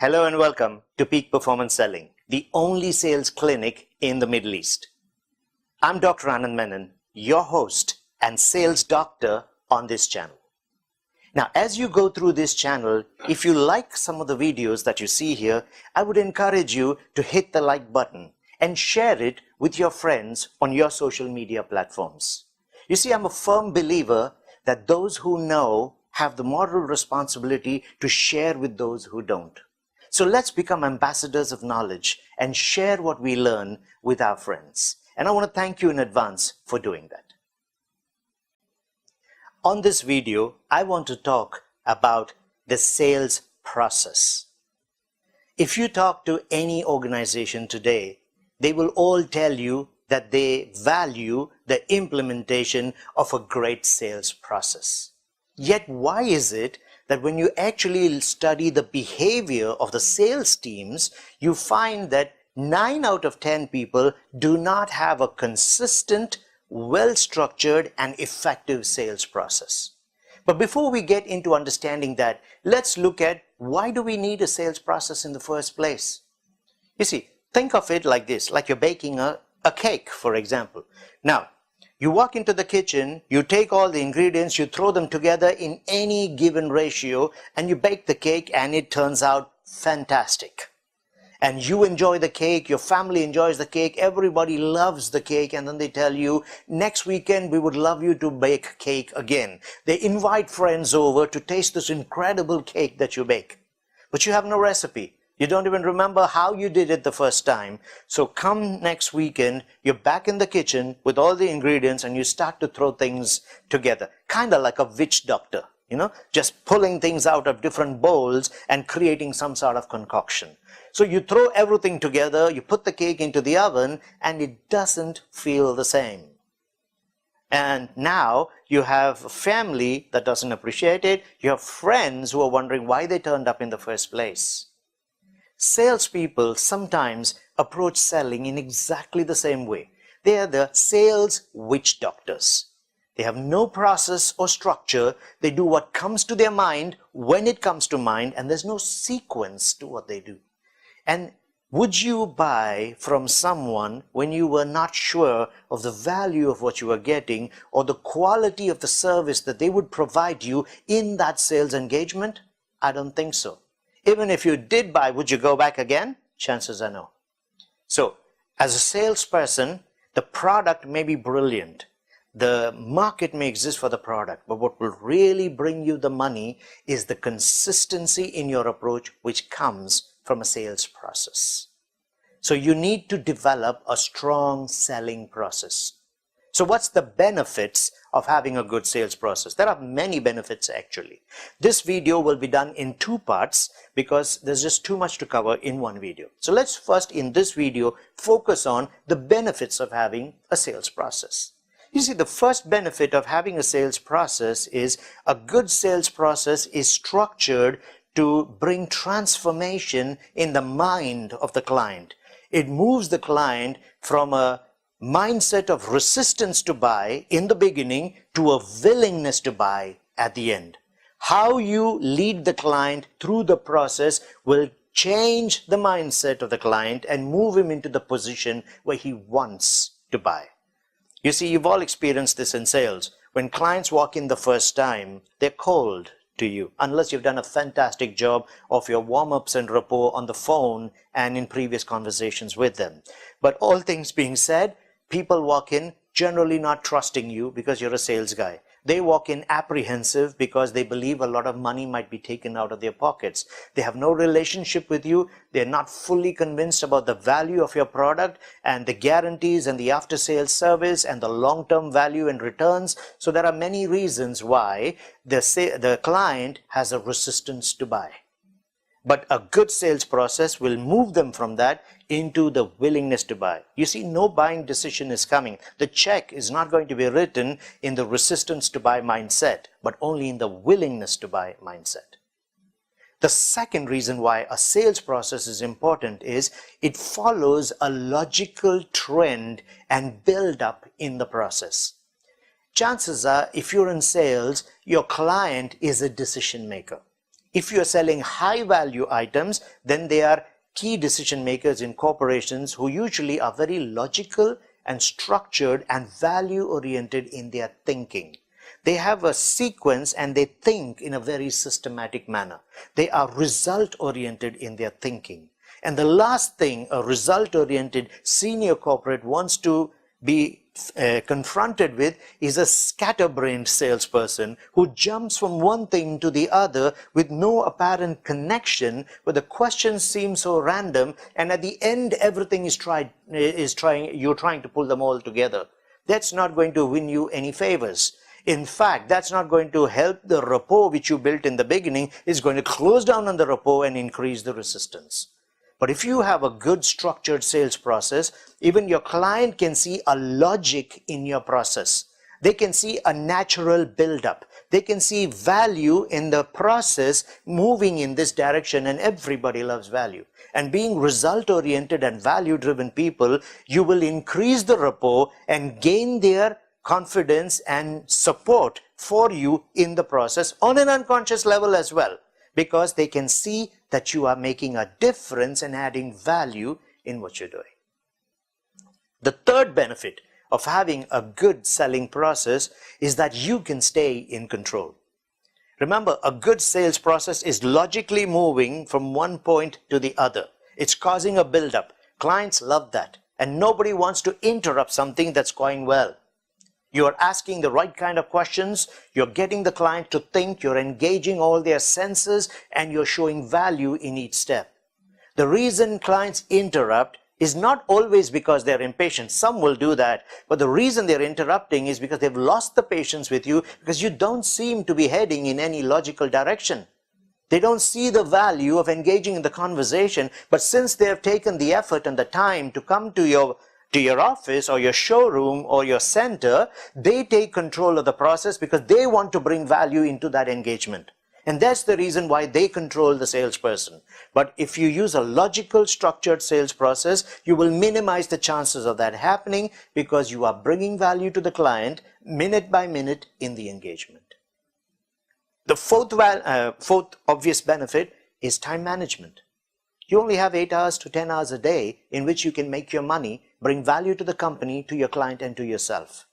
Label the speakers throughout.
Speaker 1: Hello and welcome to Peak Performance Selling, the only sales clinic in the Middle East. I'm Dr. Anand Menon, your host and sales doctor on this channel. Now, as you go through this channel, if you like some of the videos that you see here, I would encourage you to hit the like button and share it with your friends on your social media platforms. You see, I'm a firm believer that those who know have the moral responsibility to share with those who don't. So let's become ambassadors of knowledge and share what we learn with our friends. And I want to thank you in advance for doing that. On this video, I want to talk about the sales process. If you talk to any organization today, they will all tell you that they value the implementation of a great sales process. Yet why is it that when you actually study the behavior of the sales teams, you find that 9 out of 10 people do not have a consistent, well-structured and effective sales process. But before we get into understanding that, let's look at why do we need a sales process in the first place? You see, think of it like this, like you're baking a cake, for example. Now, you walk into the kitchen, you take all the ingredients, you throw them together in any given ratio, and you bake the cake, and it turns out fantastic. And you enjoy the cake, your family enjoys the cake, everybody loves the cake, and then they tell you, next weekend we would love you to bake cake again. They invite friends over to taste this incredible cake that you bake. But you have no recipe. You don't even remember how you did it the first time. So come next weekend, you're back in the kitchen with all the ingredients and you start to throw things together. Kind of like a witch doctor, just pulling things out of different bowls and creating some sort of concoction. So you throw everything together, you put the cake into the oven, and it doesn't feel the same. And now you have a family that doesn't appreciate it. You have friends who are wondering why they turned up in the first place. Salespeople sometimes approach selling in exactly the same way. They are the sales witch doctors. They have no process or structure. They do what comes to their mind when it comes to mind, and there's no sequence to what they do. And would you buy from someone when you were not sure of the value of what you were getting or the quality of the service that they would provide you in that sales engagement? I don't think so. Even if you did buy, would you go back again? Chances are no. So, as a salesperson, the product may be brilliant. The market may exist for the product, but what will really bring you the money is the consistency in your approach, which comes from a sales process. So you need to develop a strong selling process. So what's the benefits of having a good sales process? There are many benefits actually. This video will be done in 2 parts because there's just too much to cover in one video. So let's first in this video focus on the benefits of having a sales process. You see, the first benefit of having a sales process is a good sales process is structured to bring transformation in the mind of the client. It moves the client from a mindset of resistance to buy in the beginning to a willingness to buy at the end. How you lead the client through the process will change the mindset of the client and move him into the position where he wants to buy. You see, you've all experienced this in sales. When clients walk in the first time, they're cold to you, unless you've done a fantastic job of your warm-ups and rapport on the phone and in previous conversations with them. But all things being said, people walk in generally not trusting you because you're a sales guy. They walk in apprehensive because they believe a lot of money might be taken out of their pockets. They have no relationship with you. They're not fully convinced about the value of your product and the guarantees and the after-sales service and the long-term value and returns. So there are many reasons why the client has a resistance to buy. But a good sales process will move them from that into the willingness to buy. You see, no buying decision is coming. The check is not going to be written in the resistance to buy mindset, but only in the willingness to buy mindset. The second reason why a sales process is important is it follows a logical trend and build up in the process. Chances are, if you're in sales, your client is a decision maker. If you are selling high value items, then they are key decision makers in corporations who usually are very logical and structured and value oriented in their thinking. They have a sequence and they think in a very systematic manner. They are result oriented in their thinking. And the last thing a result oriented senior corporate wants to be confronted with is a scatterbrained salesperson who jumps from one thing to the other with no apparent connection, where the questions seem so random, and at the end everything you're trying to pull them all together. That's not going to win you any favors. In fact, that's not going to help the rapport which you built in the beginning. It's going to close down on the rapport and increase the resistance. But if you have a good structured sales process, even your client can see a logic in your process. They can see a natural build-up. They can see value in the process moving in this direction, and everybody loves value. And being result-oriented and value-driven people, you will increase the rapport and gain their confidence and support for you in the process on an unconscious level as well, because they can see that you are making a difference and adding value in what you're doing. The third benefit of having a good selling process is that you can stay in control. Remember, a good sales process is logically moving from one point to the other. It's causing a build-up. Clients love that, and nobody wants to interrupt something that's going well. You're asking the right kind of questions, you're getting the client to think, you're engaging all their senses, and you're showing value in each step. The reason clients interrupt is not always because they're impatient. Some will do that, but the reason they're interrupting is because they've lost the patience with you, because you don't seem to be heading in any logical direction. They don't see the value of engaging in the conversation, but since they have taken the effort and the time to come to your office or your showroom or your center, they take control of the process because they want to bring value into that engagement. And that's the reason why they control the salesperson. But if you use a logical, structured sales process, you will minimize the chances of that happening because you are bringing value to the client minute by minute in the engagement. The fourth obvious benefit is time management. You only have 8 hours to 10 hours a day in which you can make your money, bring value to the company, to your client, and to yourself.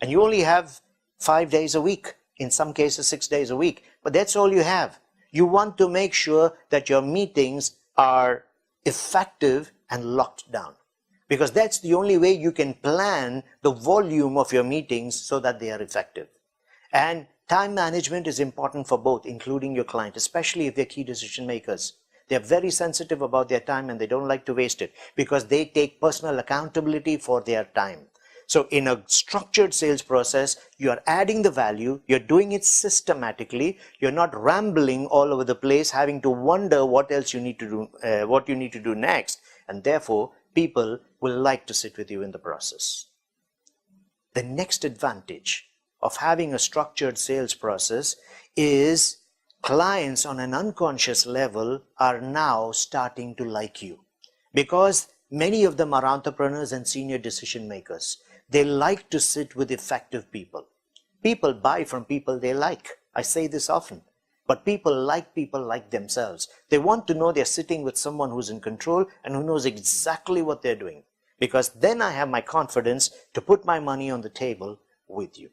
Speaker 1: And you only have 5 days a week, in some cases 6 days a week, but that's all you have. You want to make sure that your meetings are effective and locked down, because that's the only way you can plan the volume of your meetings so that they are effective. And time management is important for both, including your client, especially if they're key decision makers. They're very sensitive about their time and they don't like to waste it because they take personal accountability for their time. So in a structured sales process, you are adding the value, you're doing it systematically, you're not rambling all over the place, having to wonder what else you need to do, what you need to do next, and therefore people will like to sit with you in the process. The next advantage of having a structured sales process is clients on an unconscious level are now starting to like you, because many of them are entrepreneurs and senior decision makers. They like to sit with effective people. People buy from people they like. I say this often, but people like themselves. They want to know they're sitting with someone who's in control and who knows exactly what they're doing, because then I have my confidence to put my money on the table with you.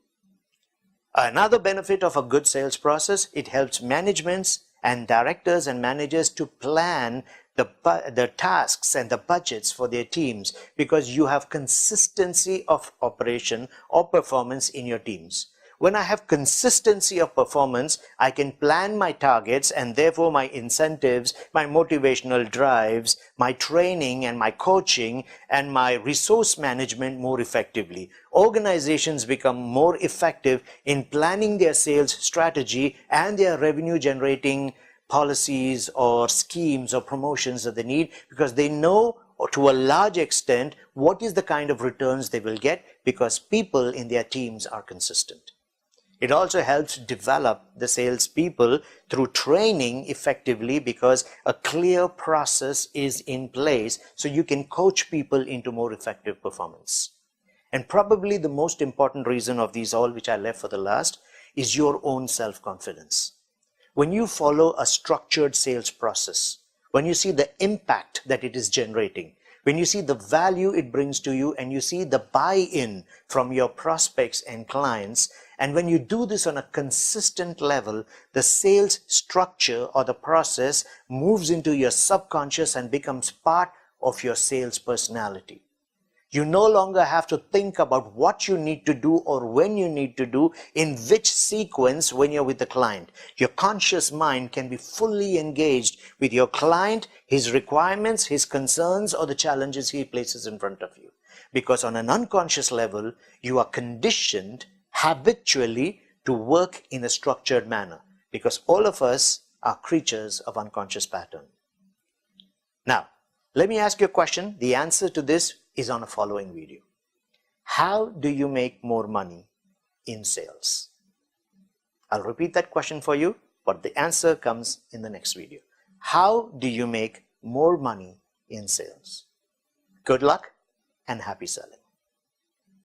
Speaker 1: Another benefit of a good sales process, it helps managements and directors and managers to plan the tasks and the budgets for their teams, because you have consistency of operation or performance in your teams. When I have consistency of performance, I can plan my targets and therefore my incentives, my motivational drives, my training and my coaching and my resource management more effectively. Organizations become more effective in planning their sales strategy and their revenue generating policies or schemes or promotions that they need, because they know to a large extent what is the kind of returns they will get, because people in their teams are consistent. It also helps develop the salespeople through training effectively, because a clear process is in place so you can coach people into more effective performance. And probably the most important reason of these all, which I left for the last, is your own self-confidence. when you follow a structured sales process, when you see the impact that it is generating, when you see the value it brings to you, and you see the buy-in from your prospects and clients, and when you do this on a consistent level, the sales structure or the process moves into your subconscious and becomes part of your sales personality. You no longer have to think about what you need to do or when you need to do, in which sequence when you're with the client. Your conscious mind can be fully engaged with your client, his requirements, his concerns, or the challenges he places in front of you. Because on an unconscious level, you are conditioned habitually to work in a structured manner. Because all of us are creatures of unconscious pattern. Now, let me ask you a question. The answer to this is on a following video. How do you make more money in sales? I'll repeat that question for you, but the answer comes in the next video. How do you make more money in sales? Good luck and happy selling.